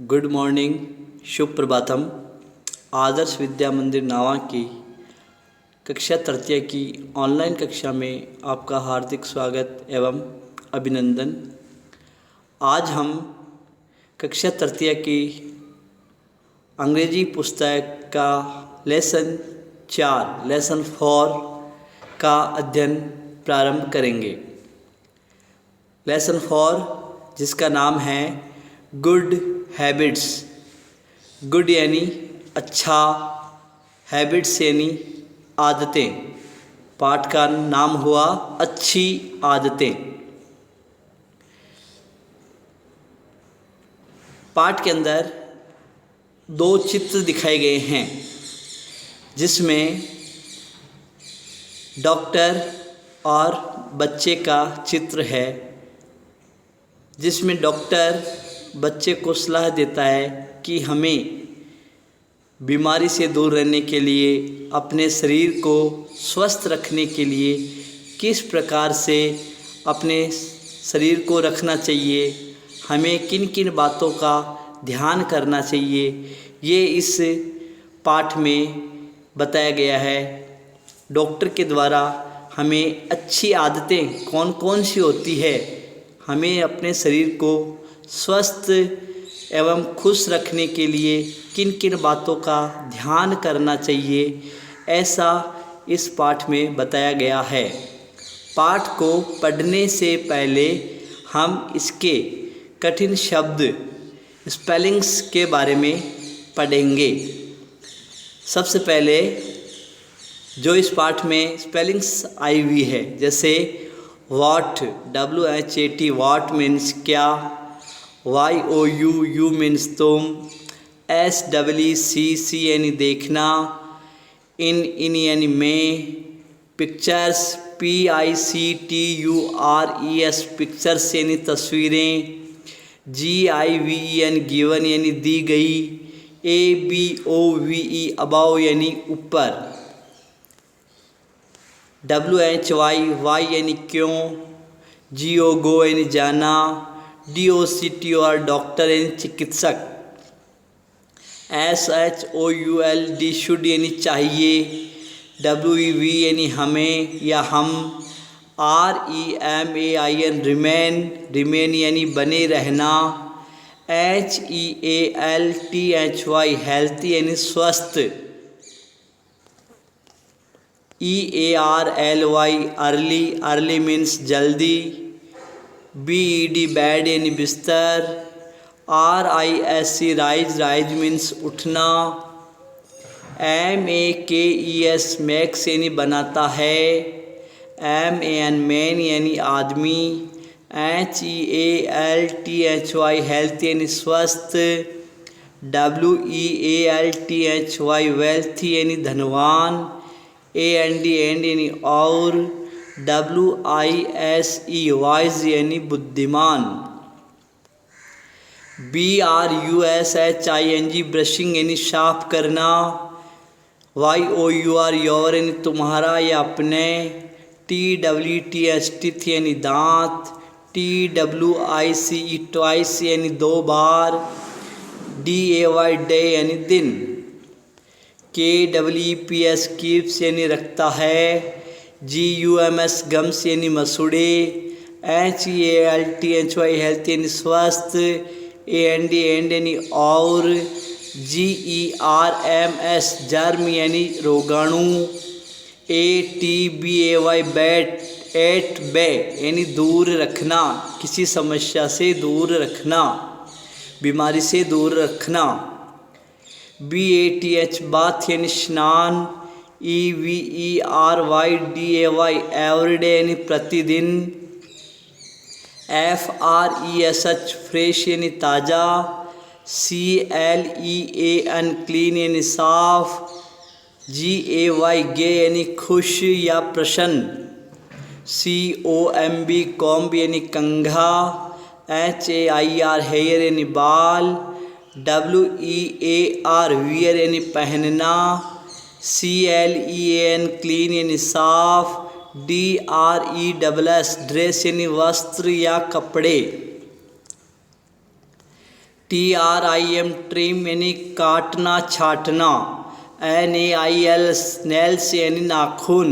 Good morning, शुभ प्रभातम। आदर्श विद्या मंदिर नावा की कक्षा तृतीय की ऑनलाइन कक्षा में आपका हार्दिक स्वागत एवं अभिनंदन। आज हम कक्षा तृतीय की अंग्रेजी पुस्तक का लेसन 4 का अध्ययन प्रारंभ करेंगे। लेसन 4 जिसका नाम है गुड हैबिट्स। गुड यानी अच्छा, हैबिट्स यानी आदतें। पाठ का नाम हुआ अच्छी आदतें। पाठ के अंदर 2 चित्र दिखाए गए हैं जिसमें डॉक्टर और बच्चे का चित्र है, जिसमें डॉक्टर बच्चे को सलाह देता है कि हमें बीमारी से दूर रहने के लिए, अपने शरीर को स्वस्थ रखने के लिए किस प्रकार से अपने शरीर को रखना चाहिए, हमें किन किन बातों का ध्यान करना चाहिए, ये इस पाठ में बताया गया है। डॉक्टर के द्वारा हमें अच्छी आदतें कौन कौन सी होती है, हमें अपने शरीर को स्वस्थ एवं खुश रखने के लिए किन किन बातों का ध्यान करना चाहिए, ऐसा इस पाठ में बताया गया है। पाठ को पढ़ने से पहले हम इसके कठिन शब्द स्पेलिंग्स के बारे में पढ़ेंगे। सबसे पहले जो इस पाठ में स्पेलिंग्स आई हुई है, जैसे वाट, WHAT, वाट मीन्स क्या, YOU मीन्स तुम, SWCC यानी देखना, इन यानी में, पिक्चर्स PICTURES पिक्चर्स यानी तस्वीरें, GIVEN गिवन यानी दी गई, ABOVE अबाव यानी ऊपर, WHY यानी क्यों, GO गो यानी जाना, DOCTOR डॉक्टर यानी चिकित्सक, SHOULD शुड यानी चाहिए, WEV यानी हमें या हम, REMAIN रिमेन यानी बने रहना, HEALTHY हेल्थ यानी स्वस्थ, EARLY अर्ली मीन्स जल्दी, BED बेड यानी बिस्तर, RISE राइज मीन्स उठना, MAKES मैक्स यानी बनाता है, MAN मैन यानी आदमी, HEALTHY हेल्थ यानी स्वस्थ, WEALTHY वेल्थ यानी धनवान, AND यानी और, WISE वाइज यानी बुद्धिमान, BRUSHING ब्रशिंग यानी साफ करना, YOUR योर यानी तुम्हारा या अपने, TWTH यानी दांत, TWICE ट्वाइस यानी 2 बार, DAY डे यानी दिन, KWPS कीप्स यानी रखता है, GUMS गम्स यानी मसूड़े, HEALTHY हेल्थ यानी स्वस्थ, AND यानी और, GERMS जर्म यानी रोगाणु, ATBAY बैट बे यानी दूर रखना, किसी समस्या से दूर रखना, बीमारी से दूर रखना, BATH बाथ यानी स्नान, EVERYDAY एवरीडे यानी प्रतिदिन, FRESH फ्रेश यानी ताज़ा, CLEAN क्लीन यानी साफ, GAY गे यानी खुश या प्रसन्न, COMB कॉम्ब यानी कंघा, HAIR हेयर यानी बाल, WEAR वियर यानी पहनना, CLEAN क्लीन यानी साफ, DRESS ड्रेस यानी वस्त्र या कपड़े, TRIM ट्रिम यानी काटना छाटना, NAILS नेल्स यानी नाखून,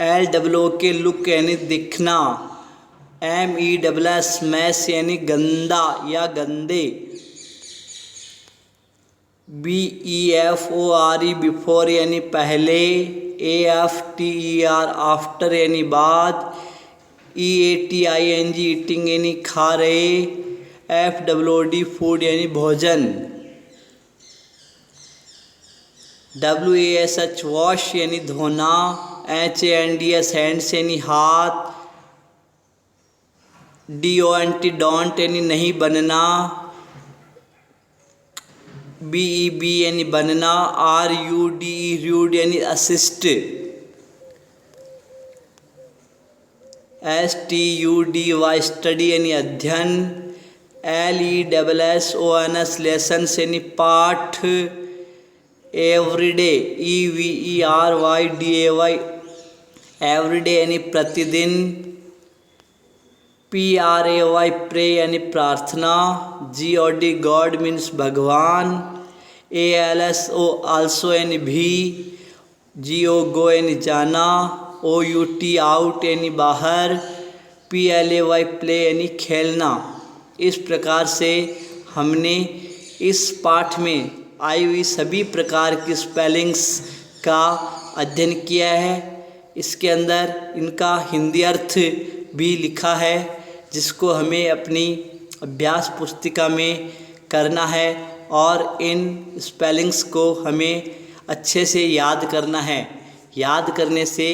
LOOK लुक यानी दिखना, MESS मैस यानी गंदा या गंदे, BEFORE बिफोर यानी पहले, AFTER आफ्टर यानी बाद, EATING ईटिंग यानी खा रहे, FWOOD फूड यानी भोजन, WASH वॉश यानी धोना, HANDS हैंड्स यानी हाथ, DONT डोंट यानी नहीं बनना, BEB यानी बनना, RUDE रूड यानी असिस्ट, STUDY स्टडी यानी अध्ययन, LESSONS लेसन्स यानी पाठ, एवरीडे EVERYDAY एवरीडे यानी प्रतिदिन, PRAY प्रे यानी प्रार्थना, GOD गॉड मीन्स भगवान, ALSO आल्सो यानी भी, GO गो यानी जाना, OUT आउट यानी बाहर, PLAY प्ले यानी खेलना। इस प्रकार से हमने इस पाठ में आई हुई सभी प्रकार की स्पेलिंग्स का अध्ययन किया है। इसके अंदर इनका हिंदी अर्थ भी लिखा है, जिसको हमें अपनी अभ्यास पुस्तिका में करना है और इन स्पेलिंग्स को हमें अच्छे से याद करना है। याद करने से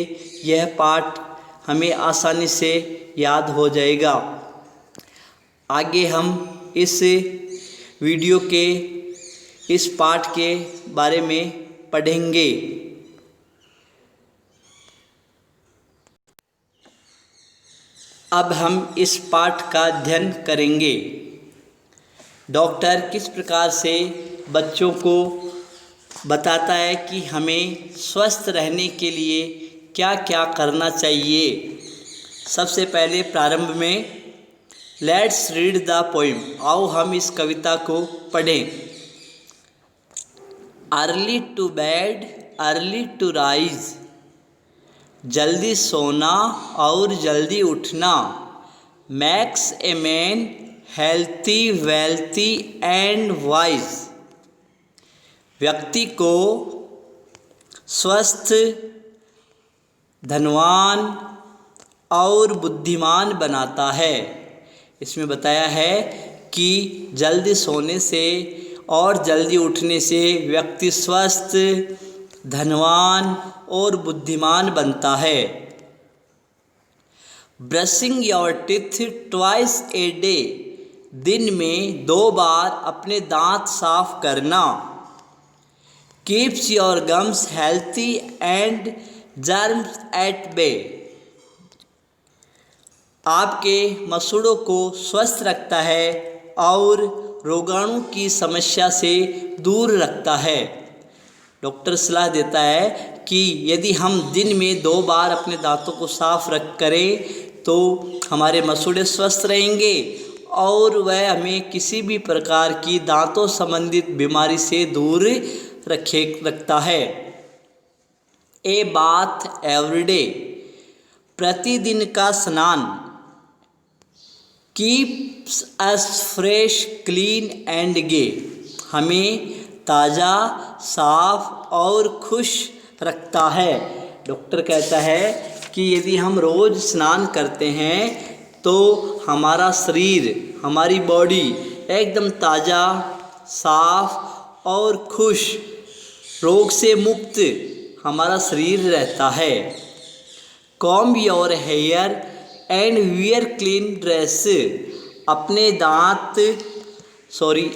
यह पाठ हमें आसानी से याद हो जाएगा। आगे हम इस वीडियो के इस पाठ के बारे में पढ़ेंगे। अब हम इस पाठ का अध्ययन करेंगे। डॉक्टर किस प्रकार से बच्चों को बताता है कि हमें स्वस्थ रहने के लिए क्या क्या करना चाहिए। सबसे पहले प्रारंभ में लेट्स रीड द पोइम, आओ हम इस कविता को पढ़ें। Early to bed early to rise, जल्दी सोना और जल्दी उठना, makes a man healthy wealthy and wise, व्यक्ति को स्वस्थ, धनवान और बुद्धिमान बनाता है। इसमें बताया है कि जल्दी सोने से और जल्दी उठने से व्यक्ति स्वस्थ, धनवान और बुद्धिमान बनता है। Brushing your teeth twice a day, दिन में 2 बार अपने दांत साफ करना। Keeps your gums healthy and germs at bay, आपके मसूड़ों को स्वस्थ रखता है और रोगाणु की समस्या से दूर रखता है। डॉक्टर सलाह देता है कि यदि हम दिन में 2 बार अपने दांतों को साफ करें तो हमारे मसूड़े स्वस्थ रहेंगे और वह हमें किसी भी प्रकार की दांतों संबंधित बीमारी से दूर रखता है। ए बाथ एवरीडे, प्रतिदिन का स्नान। Keeps us fresh clean and gay, हमें ताज़ा, साफ और खुश रखता है। डॉक्टर कहता है कि यदि हम रोज़ स्नान करते हैं तो हमारा शरीर, हमारी बॉडी एकदम ताज़ा, साफ और खुश, रोग से मुक्त हमारा शरीर रहता है। Comb your hair and wear clean dress,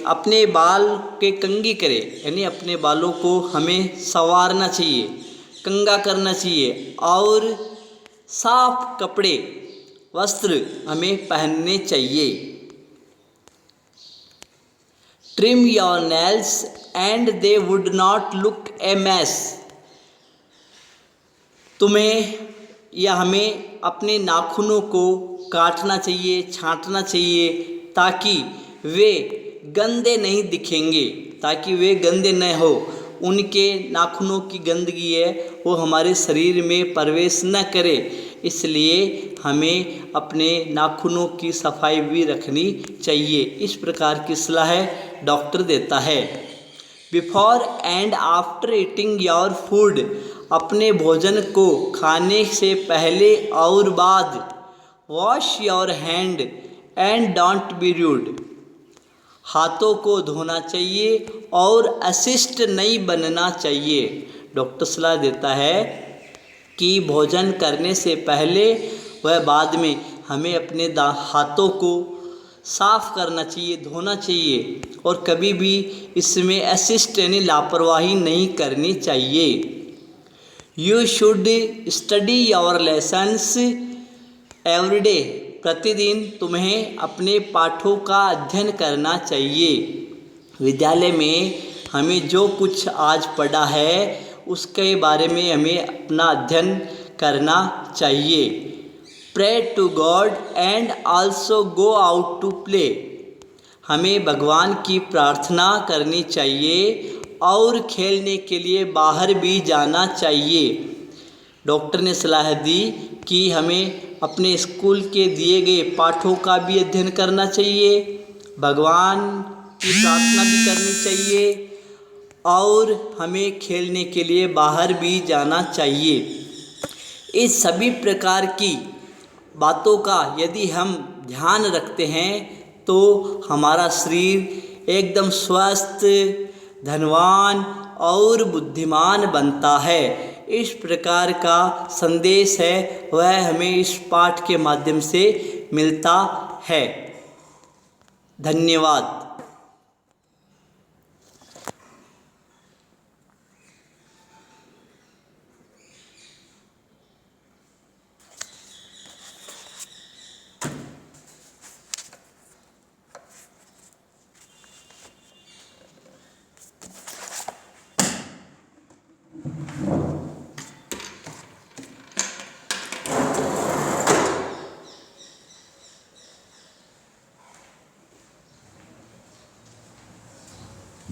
अपने बाल के कंघी करें, यानी अपने बालों को हमें संवारना चाहिए, कंघा करना चाहिए और साफ कपड़े, वस्त्र हमें पहनने चाहिए। Trim your nails and they would not look a mess, तुम्हें या हमें अपने नाखूनों को काटना चाहिए, छांटना चाहिए, ताकि वे गंदे नहीं दिखेंगे, ताकि वे गंदे न हो। उनके नाखूनों की गंदगी है वो हमारे शरीर में प्रवेश न करे, इसलिए हमें अपने नाखूनों की सफाई भी रखनी चाहिए। इस प्रकार की सलाह डॉक्टर देता है। Before and after eating your food, अपने भोजन को खाने से पहले और बाद wash your hand and don't be rude, हाथों को धोना चाहिए और अशिष्ट नहीं बनना चाहिए। डॉक्टर सलाह देता है कि भोजन करने से पहले व बाद में हमें अपने हाथों को साफ करना चाहिए, धोना चाहिए, और कभी भी इसमें अशिष्ट यानी लापरवाही नहीं करनी चाहिए। You should study your lessons everyday, प्रतिदिन तुम्हें अपने पाठों का अध्ययन करना चाहिए। विद्यालय में हमें जो कुछ आज पढ़ा है उसके बारे में हमें अपना अध्ययन करना चाहिए। Pray to God and also go out to play, हमें भगवान की प्रार्थना करनी चाहिए और खेलने के लिए बाहर भी जाना चाहिए। डॉक्टर ने सलाह दी कि हमें अपने स्कूल के दिए गए पाठों का भी अध्ययन करना चाहिए, भगवान की प्रार्थना भी करनी चाहिए और हमें खेलने के लिए बाहर भी जाना चाहिए। इस सभी प्रकार की बातों का यदि हम ध्यान रखते हैं तो हमारा शरीर एकदम स्वस्थ, धनवान और बुद्धिमान बनता है। इस प्रकार का संदेश है वह हमें इस पाठ के माध्यम से मिलता है। धन्यवाद।